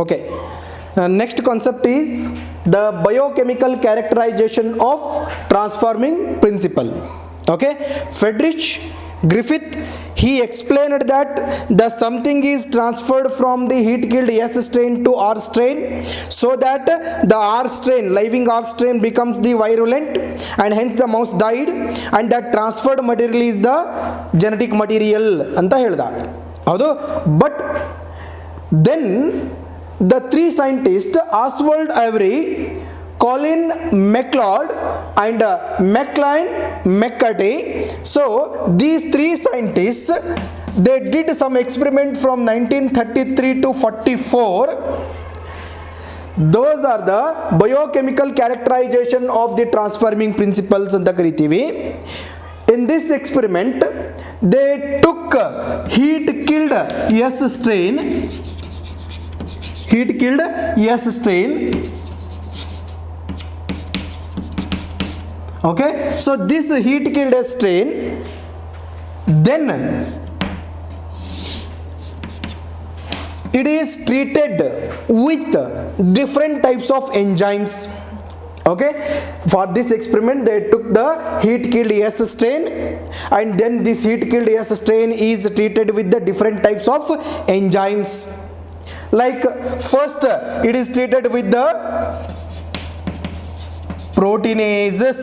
Okay. Next concept is the biochemical characterization of transforming principle. Okay, Friedrich Griffith, he explained that the something is transferred from the heat killed S strain to R strain, so that the R strain, living R strain, becomes the virulent and hence the mouse died, and that transferred material is the genetic material ಅಂತ ಹೇಳ್ದ. ಹೌದು, but then the three scientists, Oswald Avery, Colin MacLeod and McLean McCarthy, so these three scientists, they did some experiment from 1933 to 44. Those are the biochemical characterization of the transforming principles anta ಕರಿತೀವಿ. In this experiment, they took heat killed S strain, okay, so this heat killed S strain, then it is treated with different types of enzymes. Okay, for this experiment they took the heat killed S strain, and then this heat killed S strain is treated with the different types of enzymes. Like first it is treated with the proteinases.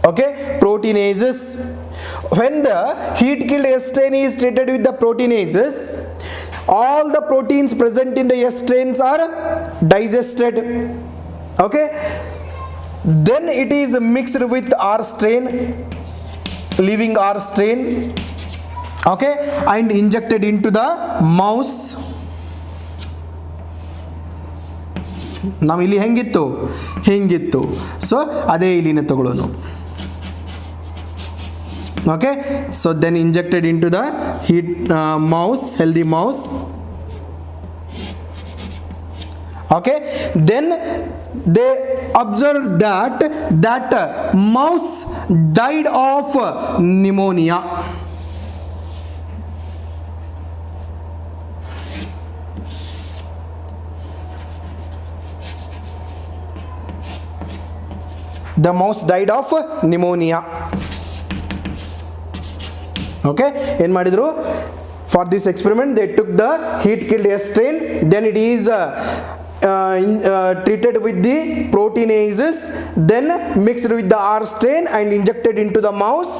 Okay, proteinases. When the heat killed S strain is treated with the proteinases, all the proteins present in the S strains are digested. Okay, then it is mixed with R strain, leaving R strain, okay, and injected into the mouse. ನಾವು ಇಲ್ಲಿ ಹಿಂಗಿತ್ತು, so ಅದೇ ಇಲ್ಲಿನ ತಗೊಳ್ಳೋಣ. Okay, so then injected into the mouse, healthy mouse. Okay, then they observed that mouse died of pneumonia. The mouse died of pneumonia. Okay, ಏನು ಮಾಡಿದ್ರು? For this experiment they took the heat killed S strain, then it is treated with the proteinases, then mixed with the R strain and injected into the mouse,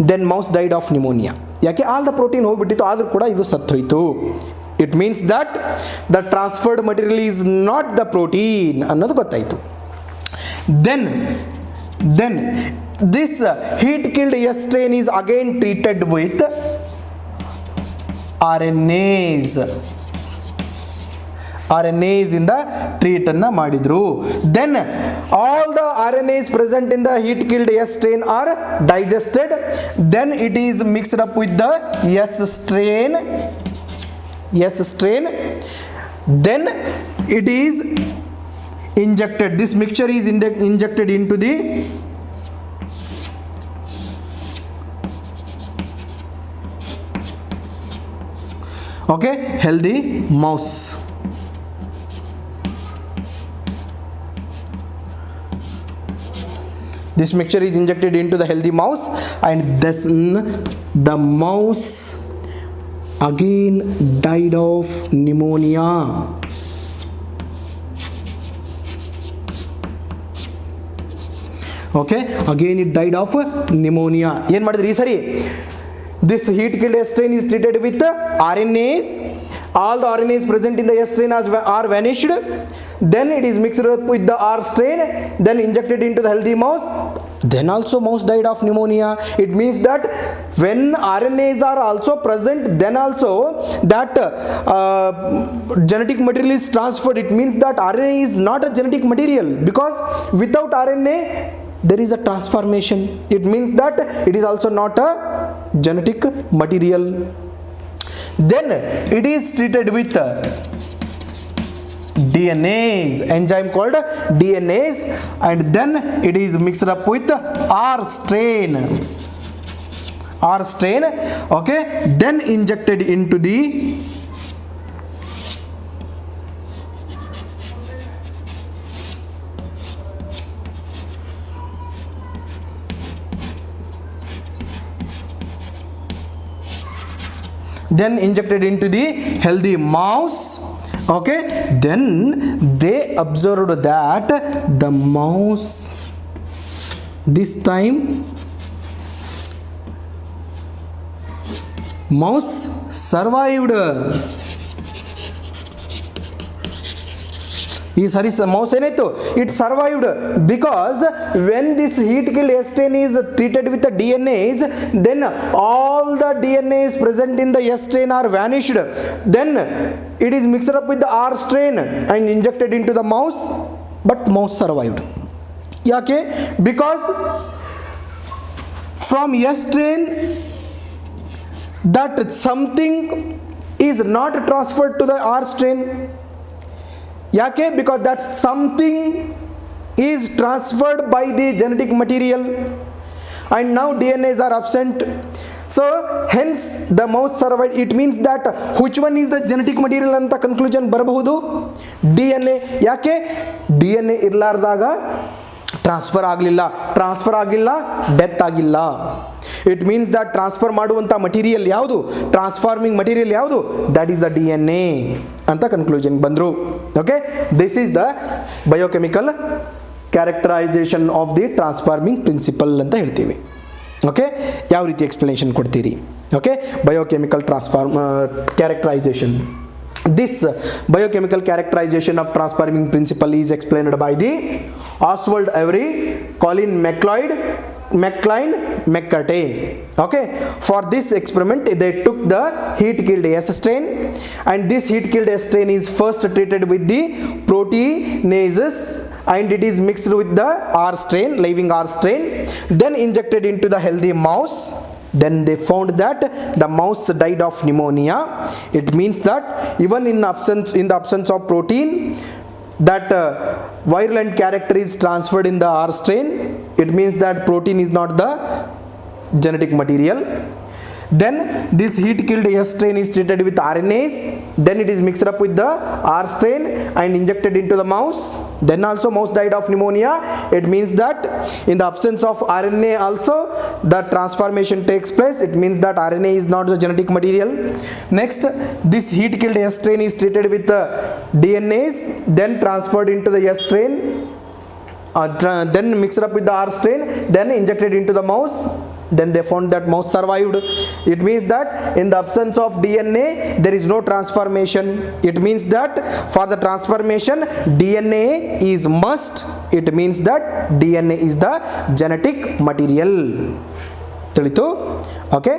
then mouse died of pneumonia. ಯಾಕೆ? all the protein ಹೋಗ್ಬಿಟ್ಟಿತ್ತು, ಆದರೂ ಕೂಡ ಇದು ಸತ್ತೋಯ್ತು. It means that the transferred material is not the protein ಅನ್ನೋದು ಗೊತ್ತಾಯಿತು. Then this heat killed S strain is again treated with RNAs in the treat anna ಮಾಡಿದ್ರು. Then all the RNAs present in the heat killed S strain are digested, then it is mixed up with the S strain, then it is injected, this mixture is injected into the okay, healthy mouse. This mixture is injected into the healthy mouse, and thus the mouse again died of pneumonia. Okay, again it died of pneumonia. ಏನು ಮಾಡಿದ್ರಿ ಈ ಸರಿ? This heat killed S strain is treated with RNAs. All the RNAs present in the S strain are vanished. Then it is mixed up with the R strain, then injected into the healthy mouse. Then also mouse died of pneumonia. It means that when RNAs are also present, then also that genetic material is transferred. It means that RNA is not a genetic material, because without RNA there is a transformation. It means that it is also not a genetic material. Then it is treated with DNAs, enzyme called DNAs, and then it is mixed up with R strain, okay, then injected into the then injected into the healthy mouse. Okay, then they observed that the mouse this time mouse survived. ಈ ಸರಿ mouse ಏನಾಯ್ತು, it survived because when this heat killed S strain is treated with D N S, then all the D N S present in the S strain are vanished, then it is mixed up with the R strain and injected into the mouse, but mouse survived. ಯಾಕೆ? Because from S strain that something is not transferred to the R strain. Yake? Because that something is transferred by the genetic material and now DNAs are absent. So hence the mouse survived. It means that which one is the genetic material anta conclusion barabahudu? DNA. Yake? DNA irlardaga transfer ಆಗಲಿಲ್ಲ, death ಆಗಿಲ್ಲ. It means that transfer ಮಾಡುವಂಥ material ಯಾವುದು, transforming material ಯಾವುದು, that is the D N A ಅಂತ conclusion ಬಂದರು. Okay, this is the biochemical characterisation of the transforming principal ಅಂತ ಹೇಳ್ತೀವಿ. Okay, ಯಾವ ರೀತಿ ಎಕ್ಸ್ಪ್ಲನೇಷನ್ ಕೊಡ್ತೀರಿ? Okay, biochemical characterisation. This biochemical characterization of transforming principle is explained by the Oswald Avery, Colin McLean, McCarthy. Okay, for this experiment they took the heat killed S strain, and this heat killed S strain is first treated with the proteinases and it is mixed with the R strain, living R strain, then injected into the healthy mouse. Then they found that the mouse died of pneumonia. It means that even in the absence of protein, that virulent character is transferred in the R strain. It means that protein is not the genetic material. Then this heat killed S strain is treated with RNAs, then it is mixed up with the R strain and injected into the mouse. Then also mouse died of pneumonia. It means that in the absence of RNA also the transformation takes place. It means that RNA is not the genetic material. Next, this heat killed S strain is treated with the DNAs, then transferred into the S strain, then mixed up with the R strain, then injected into the mouse. Then they found that mouse survived. It means that in the absence of DNA there is no transformation. It means that for the transformation DNA is must. It means that DNA is the genetic material. Telitu? Okay,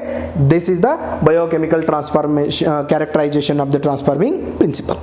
this is the biochemical transformation characterization of the transforming principle.